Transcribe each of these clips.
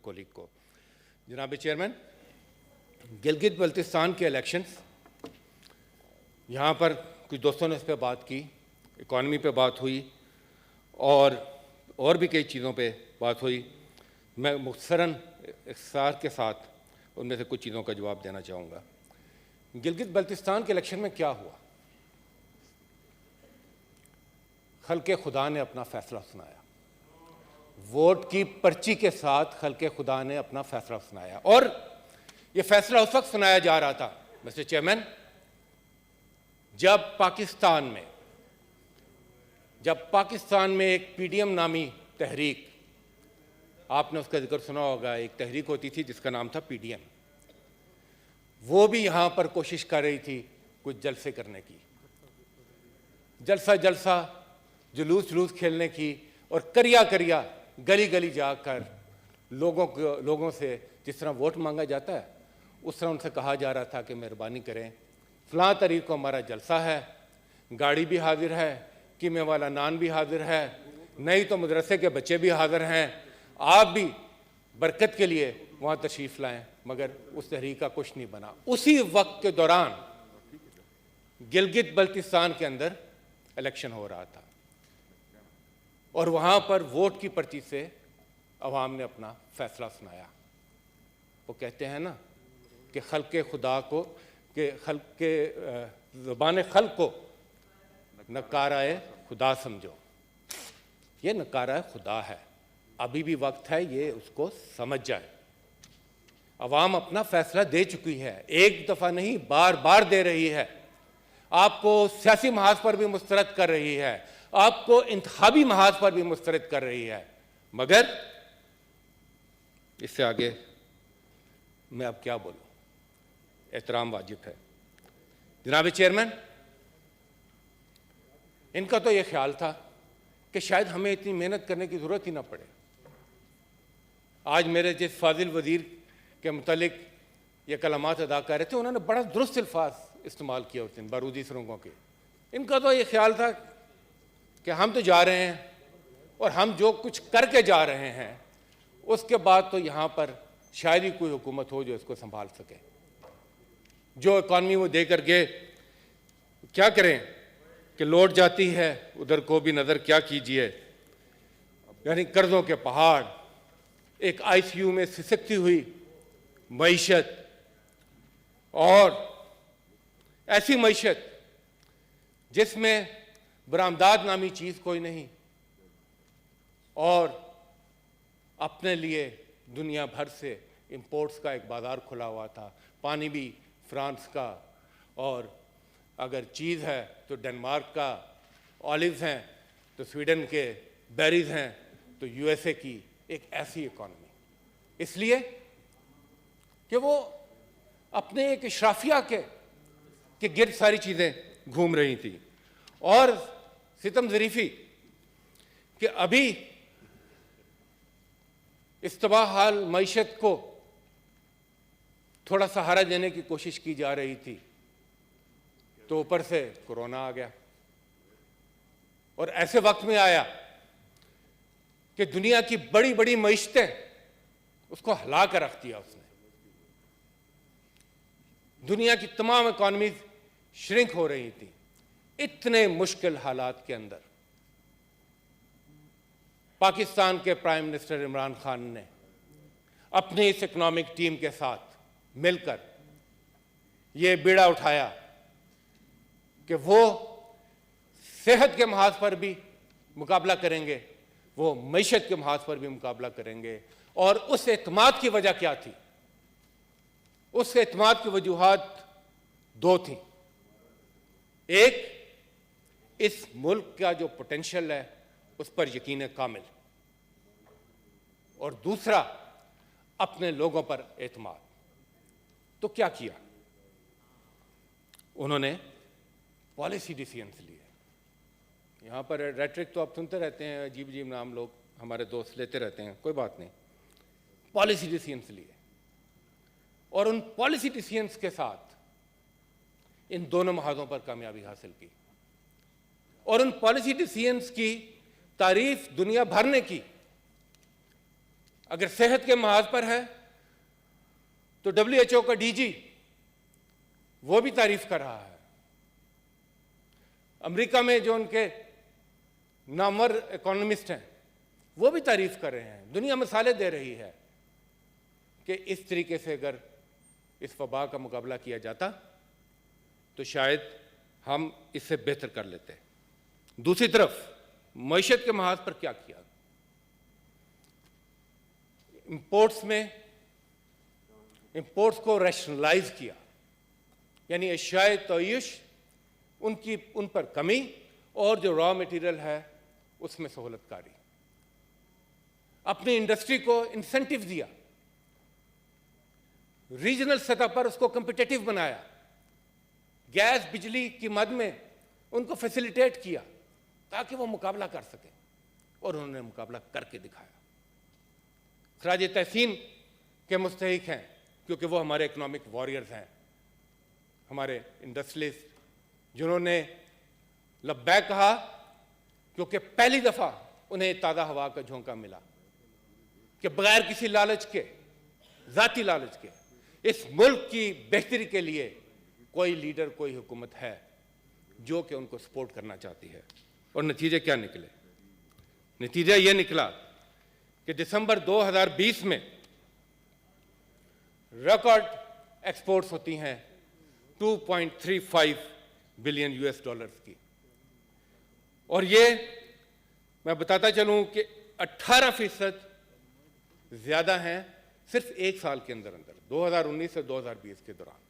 Colleague کو. جناب chairman, Gilgit Baltistan کے الیکشنز، یہاں پر کچھ دوستوں نے اس پہ بات کی، اکانومی پہ بات ہوئی اور بھی کئی چیزوں پہ بات ہوئی. میں مختصراً اختصار کے ساتھ ان میں سے کچھ چیزوں کا جواب دینا چاہوں گا. گلگت بلتستان کے الیکشن میں کیا ہوا؟ خلق خدا نے اپنا فیصلہ سنایا. ووٹ کی پرچی کے ساتھ خلق خدا نے اپنا فیصلہ سنایا، اور یہ فیصلہ اس وقت سنایا جا رہا تھا مسٹر چیئرمین جب پاکستان میں ایک پی ڈی ایم نامی تحریک، آپ نے اس کا ذکر سنا ہوگا، ایک تحریک ہوتی تھی جس کا نام تھا پی ڈی ایم، وہ بھی یہاں پر کوشش کر رہی تھی کچھ جلسے کرنے کی، جلسہ جلوس کھیلنے کی، اور کریا گلی گلی جا کر لوگوں سے جس طرح ووٹ مانگا جاتا ہے اس طرح ان سے کہا جا رہا تھا کہ مہربانی کریں، فلاں تاریخ کو ہمارا جلسہ ہے، گاڑی بھی حاضر ہے، قیمے والا نان بھی حاضر ہے، نہیں تو مدرسے کے بچے بھی حاضر ہیں، آپ بھی برکت کے لیے وہاں تشریف لائیں. مگر اس تحریک کا کچھ نہیں بنا. اسی وقت کے دوران گلگت بلتستان کے اندر الیکشن ہو رہا تھا، اور وہاں پر ووٹ کی پرچی سے عوام نے اپنا فیصلہ سنایا. وہ کہتے ہیں نا کہ خلق خدا کو، کہ خلق کے زبان خلق کو نکارۂ خدا سمجھو. یہ نکارۂ خدا ہے، ابھی بھی وقت ہے یہ اس کو سمجھ جائے. عوام اپنا فیصلہ دے چکی ہے، ایک دفعہ نہیں بار بار دے رہی ہے. آپ کو سیاسی محاذ پر بھی مسترد کر رہی ہے، آپ کو انتخابی محاذ پر بھی مسترد کر رہی ہے. مگر اس سے آگے میں اب کیا بولوں، احترام واجب ہے. جناب چیئرمین، ان کا تو یہ خیال تھا کہ شاید ہمیں اتنی محنت کرنے کی ضرورت ہی نہ پڑے. آج میرے جس فاضل وزیر کے متعلق یہ کلمات ادا کر رہے تھے، انہوں نے بڑا درست الفاظ استعمال کیا اس دن بارودی سرنگوں کے. ان کا تو یہ خیال تھا کہ ہم تو جا رہے ہیں اور ہم جو کچھ کر کے جا رہے ہیں اس کے بعد تو یہاں پر شاید ہی کوئی حکومت ہو جو اس کو سنبھال سکے. جو اکانومی وہ دے کر گئے، کیا کریں کہ لوٹ جاتی ہے ادھر کو بھی نظر کیا کیجئے. یعنی قرضوں کے پہاڑ، ایک آئی سی یو میں سسکتی ہوئی معیشت، اور ایسی معیشت جس میں برآمدات نامی چیز کوئی نہیں، اور اپنے لیے دنیا بھر سے امپورٹس کا ایک بازار کھلا ہوا تھا. پانی بھی فرانس کا، اور اگر چیز ہے تو ڈنمارک کا، آلیوز ہیں تو سویڈن کے، بیریز ہیں تو یو ایس اے کی ایک ایسی اکانومی. اس لیے کہ وہ اپنے ایک اشرافیہ کے گرد ساری چیزیں گھوم رہی تھیں. اور ستم ظریفی کہ ابھی استباح حال معیشت کو تھوڑا سہارا دینے کی کوشش کی جا رہی تھی تو اوپر سے کورونا آ گیا، اور ایسے وقت میں آیا کہ دنیا کی بڑی بڑی معیشتیں اس کو ہلا کر رکھ دیا. اس نے دنیا کی تمام اکانومیز شرنک ہو رہی تھی. اتنے مشکل حالات کے اندر پاکستان کے پرائم منسٹر عمران خان نے اپنی اس اکنامک ٹیم کے ساتھ مل کر یہ بیڑا اٹھایا کہ وہ صحت کے محاذ پر بھی مقابلہ کریں گے، وہ معیشت کے محاذ پر بھی مقابلہ کریں گے. اور اس اعتماد کی وجہ کیا تھی؟ اس اعتماد کی وجوہات دو تھیں. ایک، اس ملک کا جو پوٹینشل ہے اس پر یقین کامل، اور دوسرا اپنے لوگوں پر اعتماد. تو کیا کیا انہوں نے؟ پالیسی ڈیسیژنز لیے. یہاں پر ریٹرک تو آپ سنتے رہتے ہیں، عجیب عجیب نام لوگ ہمارے دوست لیتے رہتے ہیں، کوئی بات نہیں. پالیسی ڈیسیژنز لیے، اور ان پالیسی ڈیسیژنز کے ساتھ ان دونوں محاذوں پر کامیابی حاصل کی. اور ان پالیسی ڈیسیژنز کی تعریف دنیا بھر نے کی. اگر صحت کے محاذ پر ہے تو WHO کا DG وہ بھی تعریف کر رہا ہے. امریکہ میں جو ان کے نامور اکانومسٹ ہیں وہ بھی تعریف کر رہے ہیں. دنیا مثالیں دے رہی ہے کہ اس طریقے سے اگر اس وبا کا مقابلہ کیا جاتا تو شاید ہم اس سے بہتر کر لیتے. دوسری طرف معیشت کے محاذ پر کیا کیا؟ امپورٹس کو ریشنلائز کیا، یعنی اشیاء تعیش ان پر کمی اور جو را میٹیریل ہے اس میں سہولت کاری. اپنی انڈسٹری کو انسینٹیو دیا، ریجنل سطح پر اس کو کمپیٹیٹو بنایا، گیس بجلی کی مد میں ان کو فیسیلیٹیٹ کیا تاکہ وہ مقابلہ کر سکیں، اور انہوں نے مقابلہ کر کے دکھایا. خراج تحسین کے مستحق ہیں کیونکہ وہ ہمارے اکنامک واریئرز ہیں، ہمارے انڈسٹریلسٹ جنہوں نے لبیک کہا کیونکہ پہلی دفعہ انہیں تازہ ہوا کا جھونکا ملا کہ بغیر کسی لالچ کے، ذاتی لالچ کے، اس ملک کی بہتری کے لیے کوئی لیڈر، کوئی حکومت ہے جو کہ ان کو سپورٹ کرنا چاہتی ہے. اور نتیجے کیا نکلے؟ نتیجہ یہ نکلا کہ دسمبر 2020 میں ریکارڈ ایکسپورٹس ہوتی ہیں 2.35 بلین $US کی، اور یہ میں بتاتا چلوں کہ 18% زیادہ ہیں صرف ایک سال کے اندر 2019 سے 2020 کے دوران.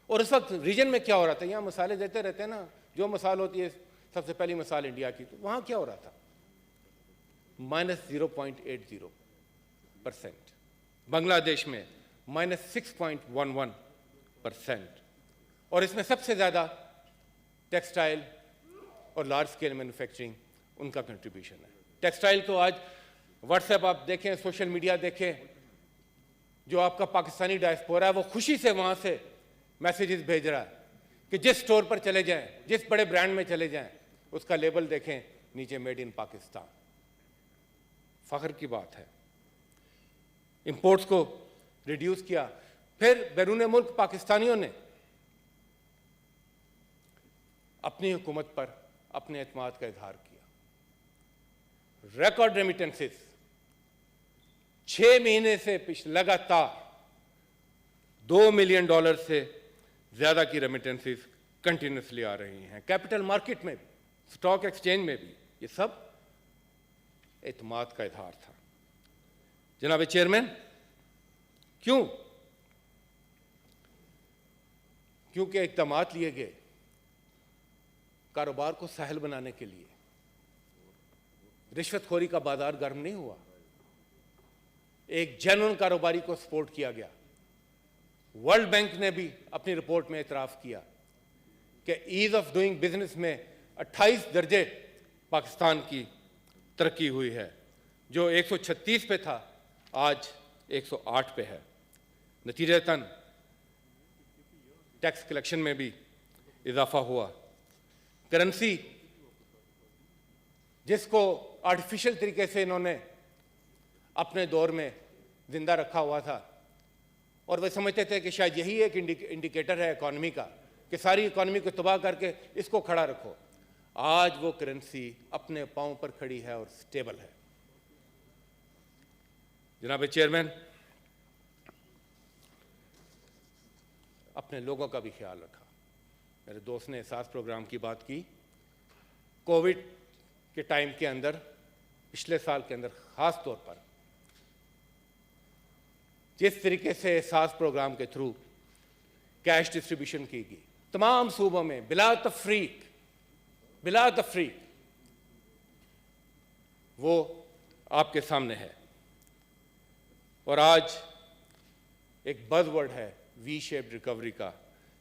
اور اس وقت ریجن میں کیا ہو رہا تھا؟ یہاں مثالیں دیتے رہتے ہیں نا، جو مثال ہوتی ہے سب سے پہلی مثال انڈیا کی، تو وہاں کیا ہو رہا تھا؟ -0.80%. بنگلہ دیش میں -6.11%. اور اس میں سب سے زیادہ ٹیکسٹائل اور لارج اسکیل مینوفیکچرنگ ان کا کنٹریبیوشن ہے. ٹیکسٹائل تو آج واٹس ایپ آپ دیکھیں، سوشل میڈیا دیکھیں، جو آپ کا پاکستانی ڈائسپورا ہے وہ خوشی سے وہاں سے میسیجز بھیج رہا ہے کہ جس سٹور پر چلے جائیں، جس بڑے برانڈ میں چلے جائیں، اس کا لیبل دیکھیں، نیچے میڈ ان پاکستان. فخر کی بات ہے. امپورٹس کو ریڈیوس کیا. پھر بیرون ملک پاکستانیوں نے اپنی حکومت پر اپنے اعتماد کا اظہار کیا. ریکارڈ ریمیٹنسز 6 مہینے سے لگاتار $2 ملین سے زیادہ کی ریمیٹنسز کنٹینیوسلی آ رہی ہیں. کیپٹل مارکیٹ میں بھی، سٹاک ایکسچینج میں بھی، یہ سب اعتماد کا اظہار تھا. جناب چیئرمین، کیونکہ اقدامات لیے گئے کاروبار کو سہل بنانے کے لیے. رشوت خوری کا بازار گرم نہیں ہوا، ایک جینوئن کاروباری کو سپورٹ کیا گیا. ورلڈ بینک نے بھی اپنی رپورٹ میں اعتراف کیا کہ ایز آف ڈوئنگ بزنس میں 28 درجے پاکستان کی ترقی ہوئی ہے، جو 136 پہ تھا آج 108 پہ ہے. نتیجتاً ٹیکس کلیکشن میں بھی اضافہ ہوا. کرنسی جس کو آرٹیفیشل طریقے سے انہوں نے اپنے دور میں زندہ رکھا ہوا تھا، اور وہ سمجھتے تھے کہ شاید یہی ایک انڈیکیٹر ہے اکانومی کا کہ ساری اکانومی کو تباہ کر کے اس کو کھڑا رکھو. آج وہ کرنسی اپنے پاؤں پر کھڑی ہے اور سٹیبل ہے. جناب چیئرمین، اپنے لوگوں کا بھی خیال رکھا. میرے دوست نے احساس پروگرام کی بات کی. کووڈ کے ٹائم کے اندر، پچھلے سال کے اندر خاص طور پر جس طریقے سے احساس پروگرام کے تھرو کیش ڈسٹریبیوشن کی گئی تمام صوبوں میں بلا تفریق، وہ آپ کے سامنے ہے. اور آج ایک بز ورڈ ہے وی شیپ ریکوری کا،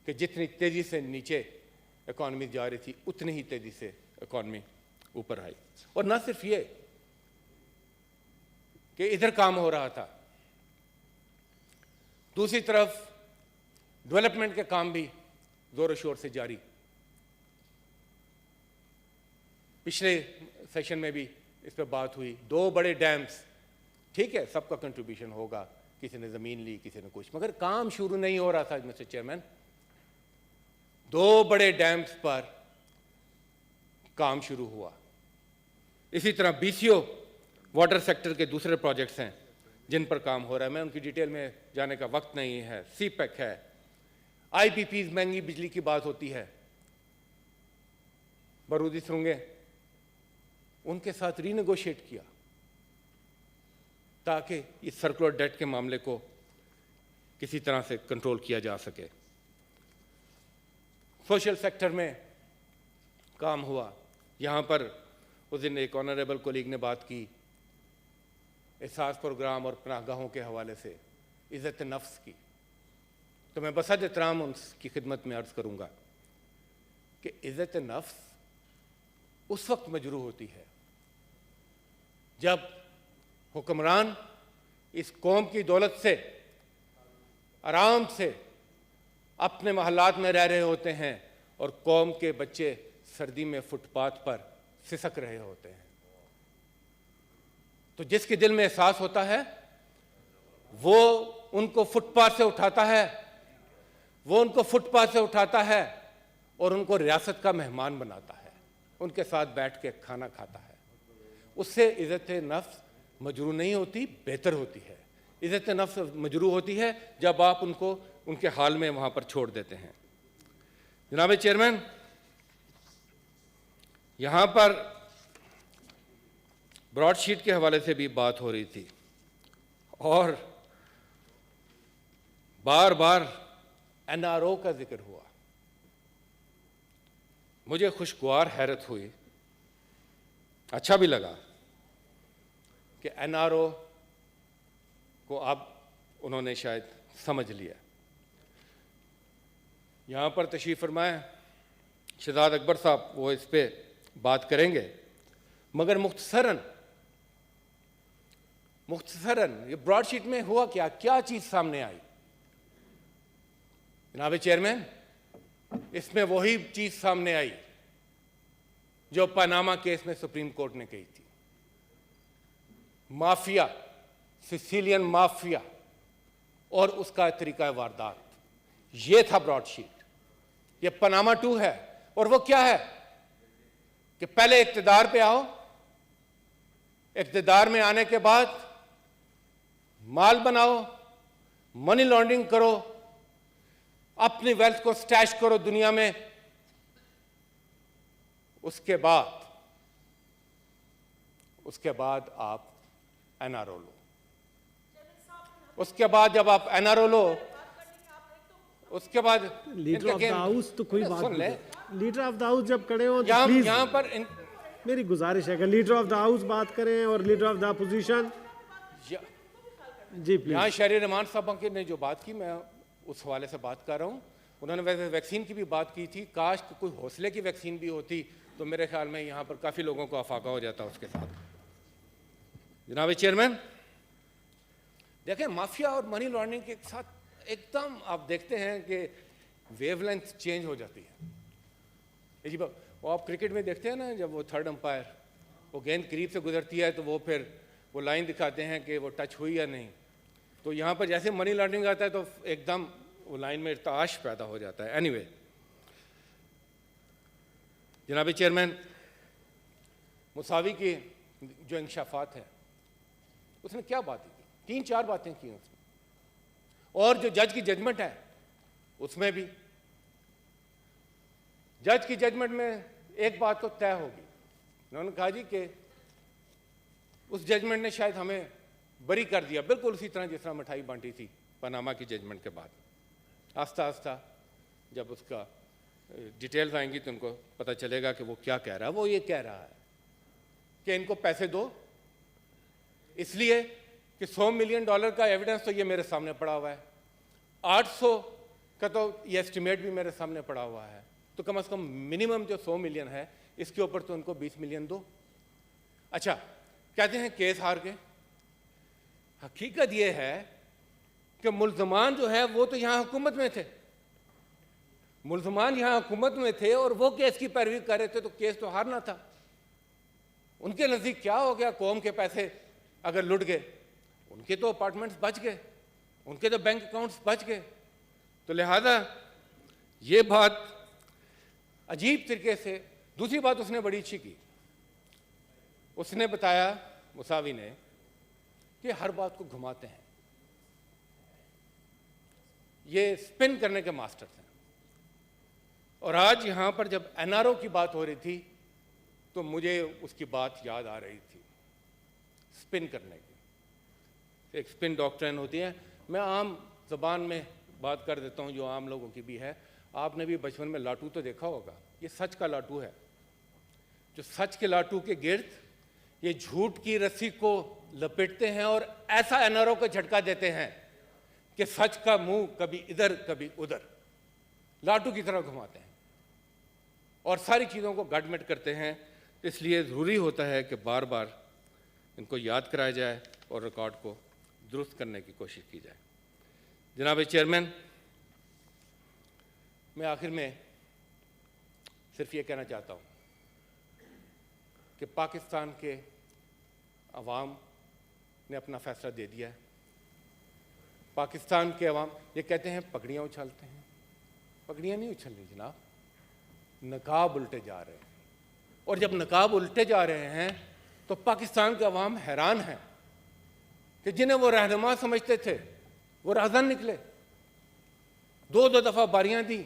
کہ جتنی تیزی سے نیچے اکانومی جا رہی تھی اتنی ہی تیزی سے اکانومی اوپر آئی. اور نہ صرف یہ کہ ادھر کام ہو رہا تھا، دوسری طرف ڈیولپمنٹ کے کام بھی زور و شور سے جاری. پچھلے سیشن میں بھی اس پہ بات ہوئی. 2 بڑے ڈیمز ٹھیک ہے سب کا کنٹریبیوشن ہوگا, کسی نے زمین لی, کسی نے کچھ, مگر کام شروع نہیں ہو رہا تھا مسٹر چیئرمین. 2 بڑے ڈیمز پر کام شروع ہوا. اسی طرح BCO واٹر سیکٹر کے دوسرے پروجیکٹس ہیں جن پر کام ہو رہا ہے, میں ان کی ڈیٹیل میں جانے کا وقت نہیں ہے. CPEC ہے, IPPs مہنگی بجلی کی بات ہوتی ہے, بارودی سرنگیں, ان کے ساتھ ری نیگوشیٹ کیا تاکہ اس سرکولر ڈیٹ کے معاملے کو کسی طرح سے کنٹرول کیا جا سکے. سوشل سیکٹر میں کام ہوا. یہاں پر اس دن ایک آنریبل کولیگ نے بات کی احساس پروگرام اور پناہ گاہوں کے حوالے سے عزت نفس کی, تو میں بصد احترام ان کی خدمت میں عرض کروں گا کہ عزت نفس اس وقت مجروح ہوتی ہے جب حکمران اس قوم کی دولت سے آرام سے اپنے محلات میں رہ رہے ہوتے ہیں اور قوم کے بچے سردی میں فٹ پاتھ پر سسک رہے ہوتے ہیں. تو جس کے دل میں احساس ہوتا ہے وہ ان کو فٹ پاتھ سے اٹھاتا ہے, اور ان کو ریاست کا مہمان بناتا ہے, ان کے ساتھ بیٹھ کے کھانا کھاتا ہے. اس سے عزت نفس مجروح نہیں ہوتی, بہتر ہوتی ہے. عزت نفس مجروح ہوتی ہے جب آپ ان کو ان کے حال میں وہاں پر چھوڑ دیتے ہیں. جناب چیئرمین, یہاں پر براڈ شیٹ کے حوالے سے بھی بات ہو رہی تھی اور بار بار NRO کا ذکر ہوا. مجھے خوشگوار حیرت ہوئی, اچھا بھی لگا کہ NRO کو اب انہوں نے شاید سمجھ لیا. یہاں پر تشریف فرمائے شہزاد اکبر صاحب, وہ اس پہ بات کریں گے, مگر مختصراً یہ براڈ شیٹ میں ہوا کیا چیز سامنے آئی. جناب چیئرمین, اس میں وہی چیز سامنے آئی جو پاناما کیس میں سپریم کورٹ نے کہی تھی. مافیا, سسیلین مافیا اور اس کا طریقہ واردات, یہ تھا براڈ شیٹ. یہ پاناما 2 ہے, اور وہ کیا ہے کہ پہلے اقتدار پہ آؤ, اقتدار میں آنے کے بعد مال بناؤ, منی لانڈرنگ کرو, اپنی ویلتھ کو سٹیش کرو دنیا میں, اس کے بعد آپ NRO لو. اس کے بعد جب آپ NRO لو, اس کے بعد لیڈر آف دا ہاؤس تو کوئی بات نہیں, لیڈر آف دا ہاؤس جب کھڑے ہو تو پلیز یہاں پر میری گزارش ہے کہ لیڈر آف دا ہاؤس بات کریں اور لیڈر آف دا اپوزیشن. جی پلیز. یہاں شہری رحمان صاحب نے جو بات کی, میں اس حوالے سے بات کر رہا ہوں. انہوں نے ویسے ویکسین کی بھی بات کی تھی, کاش کوئی حوصلے کی ویکسین بھی ہوتی تو میرے خیال میں یہاں پر کافی لوگوں کو افاقہ ہو جاتا اس کے ساتھ. جناب چیئرمین, دیکھیں مافیا اور منی لانڈرنگ کے ساتھ ایک دم آپ دیکھتے ہیں کہ ویو لینتھ چینج ہو جاتی ہے. وہ آپ کرکٹ میں دیکھتے ہیں نا, جب وہ تھرڈ امپائر وہ گیند قریب سے گزرتی ہے تو وہ پھر وہ لائن دکھاتے ہیں کہ وہ ٹچ ہوئی یا نہیں. تو یہاں پر جیسے منی لانڈرنگ آتا ہے تو ایک دم وہ لائن میں ارتعاش پیدا ہو جاتا ہے. اینی وے, جناب چیئرمین, مساوی کی جو انکشافات ہیں اس نے کیا باتیں کی, 3-4 باتیں کی اس میں, اور جو جج کی ججمنٹ ہے اس میں بھی جج کی ججمنٹ میں ایک بات تو طے ہوگی. انہوں نے کہا جی کہ اس ججمنٹ نے شاید ہمیں بری کر دیا, بالکل اسی طرح جس طرح مٹھائی بانٹی تھی پاناما کی ججمنٹ کے بعد. آہستہ آہستہ جب اس کا ڈیٹیلز آئیں گی تو ان کو پتہ چلے گا کہ وہ کیا کہہ رہا ہے. وہ یہ کہہ رہا ہے کہ ان کو پیسے دو, اس لیے کہ $100 ملین کا ایویڈنس تو یہ میرے سامنے پڑا ہوا ہے, 800 کا تو یہ ایسٹیمیٹ بھی میرے سامنے پڑا ہوا ہے, تو کم از کم منیمم جو 100 ملین ہے اس کے اوپر تو ان کو 20 ملین دو. اچھا, کہتے ہیں کیس ہار گئے. حقیقت یہ ہے کہ ملزمان جو ہے وہ تو یہاں حکومت میں تھے, ملزمان یہاں حکومت میں تھے اور وہ کیس کی پیروی کر رہے تھے, تو کیس تو ہارنا تھا. ان کے نزدیک کیا ہو گیا, قوم کے پیسے اگر لٹ گئے ان کے تو اپارٹمنٹس بچ گئے, ان کے تو بینک اکاؤنٹس بچ گئے. تو لہذا یہ بات عجیب طریقے سے. دوسری بات اس نے بڑی اچھی کی, اس نے بتایا مساوی نے کہ ہر بات کو گھماتے ہیں, یہ سپن کرنے کے ماسٹرز ہیں. اور آج یہاں پر جب این آر او کی بات ہو رہی تھی تو مجھے اس کی بات یاد آ رہی تھی, سپن کرنے کی. ایک سپن ڈاکٹرن ہوتی ہے, میں عام زبان میں بات کر دیتا ہوں جو عام لوگوں کی بھی ہے. آپ نے بھی بچپن میں لاٹو تو دیکھا ہوگا, یہ سچ کا لاٹو ہے. جو سچ کے لاٹو کے گرد یہ جھوٹ کی رسی کو لپیٹتے ہیں اور ایسا این آر او کو جھٹکا دیتے ہیں کہ سچ کا منہ کبھی ادھر کبھی ادھر لاٹو کی طرح گھماتے ہیں اور ساری چیزوں کو گڈمٹ کرتے ہیں. اس لیے ضروری ہوتا ہے کہ بار بار ان کو یاد کرایا جائے اور ریکارڈ کو درست کرنے کی کوشش کی جائے. جناب چیئرمین, میں آخر میں صرف یہ کہنا چاہتا ہوں کہ پاکستان کے عوام نے اپنا فیصلہ دے دیا ہے. پاکستان کے عوام یہ کہتے ہیں پگڑیاں اچھالتے ہیں, پگڑیاں نہیں اچھلنی جناب, نقاب الٹے جا رہے ہیں. اور جب نقاب الٹے جا رہے ہیں تو پاکستان کے عوام حیران ہیں کہ جنہیں وہ رہنما سمجھتے تھے وہ راہزن نکلے. دو دفعہ باریاں دی,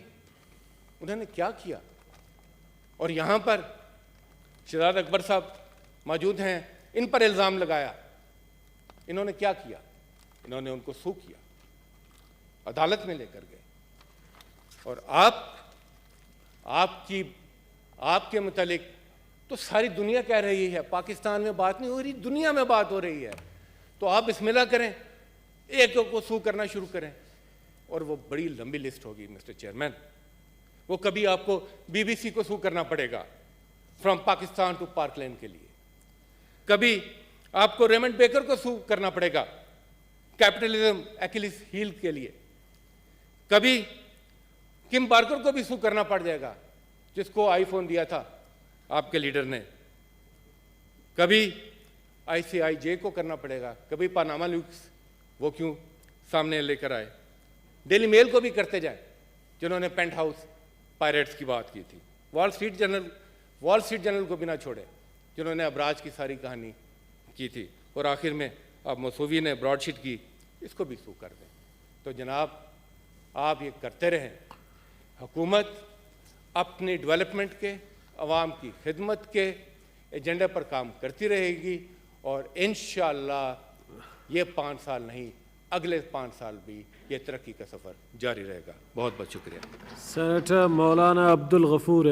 انہوں نے کیا کیا. اور یہاں پر شہزاد اکبر صاحب موجود ہیں, ان پر الزام لگایا. انہوں نے کیا کیا؟ انہوں نے ان کو سو کیا, عدالت میں لے کر گئے. اور آپ کے متعلق تو ساری دنیا کہہ رہی ہے, پاکستان میں بات نہیں ہو رہی, دنیا میں بات ہو رہی ہے. تو آپ بسم اللہ کریں, ایک کو سو کرنا شروع کریں, اور وہ بڑی لمبی لسٹ ہوگی مسٹر چیئرمین. وہ کبھی آپ کو بی بی سی کو سو کرنا پڑے گا فرام پاکستان ٹو پارک لین کے لیے, کبھی آپ کو ریمنڈ بیکر کو سو کرنا پڑے گا کیپٹلزم ایکیلیس ہیل کے لیے, کبھی کم بارکر کو بھی سو کرنا پڑ جائے گا جس کو آئی فون دیا تھا آپ کے لیڈر نے, کبھی آئی سی آئی جے کو کرنا پڑے گا, کبھی پاناما لیکس وہ کیوں سامنے لے کر آئے, ڈیلی میل کو بھی کرتے جائیں جنہوں نے پینٹ ہاؤس پائریٹس کی بات کی تھی, وال اسٹریٹ جرنل کو بھی نہ چھوڑے جنہوں نے ابراج کی ساری کہانی کی تھی, اور آخر میں اب موسوی نے براڈ شیٹ کی, اس کو بھی سو کر دیں. تو جناب آپ یہ کرتے رہیں, حکومت اپنی ڈیولپمنٹ کے, عوام کی خدمت کے ایجنڈے پر کام کرتی رہے گی, اور انشاءاللہ یہ 5 سال نہیں, اگلے 5 سال بھی یہ ترقی کا سفر جاری رہے گا. بہت بہت شکریہ. سینیٹر مولانا عبد الغفور